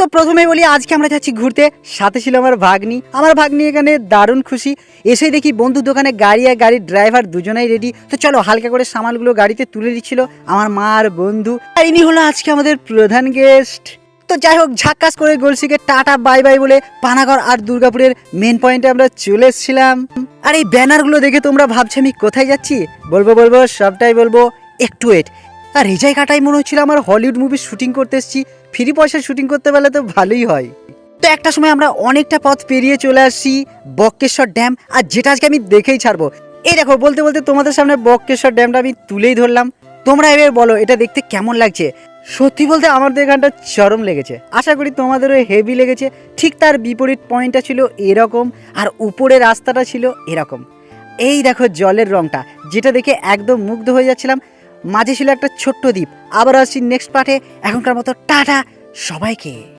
তো প্রথমেই বলি আজকে আমরা যাচ্ছি ঘুরতে, সাথে ছিল আমার ভাগ্নি এখানে দারুণ খুশি। এসেই দেখি বন্ধুর দোকানে গাড়ি আর গাড়ির ড্রাইভার দুজনেই রেডি। তো চলো হালকা করে সামানগুলো গাড়িতে তুলে দিচ্ছিল আমার মা আর বন্ধু, আর ইনি হলো আজকে আমাদের প্রধান গেস্ট। তো যাই হোক, ঝাক্কাস করে গলসিকে টাটা বাই বাই বলে পানাগড় আর দুর্গাপুরের মেন পয়েন্টে আমরা চলে এসেছিলাম। আর এই ব্যানারগুলো দেখে তোমরা ভাবছো আমি কোথায় যাচ্ছি, বলবো সবটাই বলবো, একটু ওয়েট। আর এই জায়গাটাই মনে হচ্ছিল আমার হলিউড মুভির শুটিং করতে এসেছি, ফ্রি পয়সা শুটিং করতে পারলে তো ভালোই হয়। তো একটা সময় আমরা অনেকটা পথ পেরিয়ে চলে আসছি বক্রেশ্বর ড্যাম, আর যেটা আজকে আমি দেখেই ছাড়বো। এই দেখো, বলতে বলতে তোমাদের সামনে বক্রেশ্বর ড্যামটা আমি তুলেই ধরলাম। তোমরা এবার বলো এটা দেখতে কেমন লাগছে। সত্যি বলতে আমার তো এখানটা চরম লেগেছে, আশা করি তোমাদেরও হেভি লেগেছে। ঠিক তার বিপরীত পয়েন্টটা ছিল এরকম, আর উপরে রাস্তাটা ছিল এরকম। এই দেখো জলের রংটা, যেটা দেখে একদম মুগ্ধ হয়ে যাচ্ছিলাম। মাঝে ছিল একটা ছোট্ট দ্বীপ। আবার আসছি নেক্সট পার্টে, এখনকার মতো টাটা সবাইকে।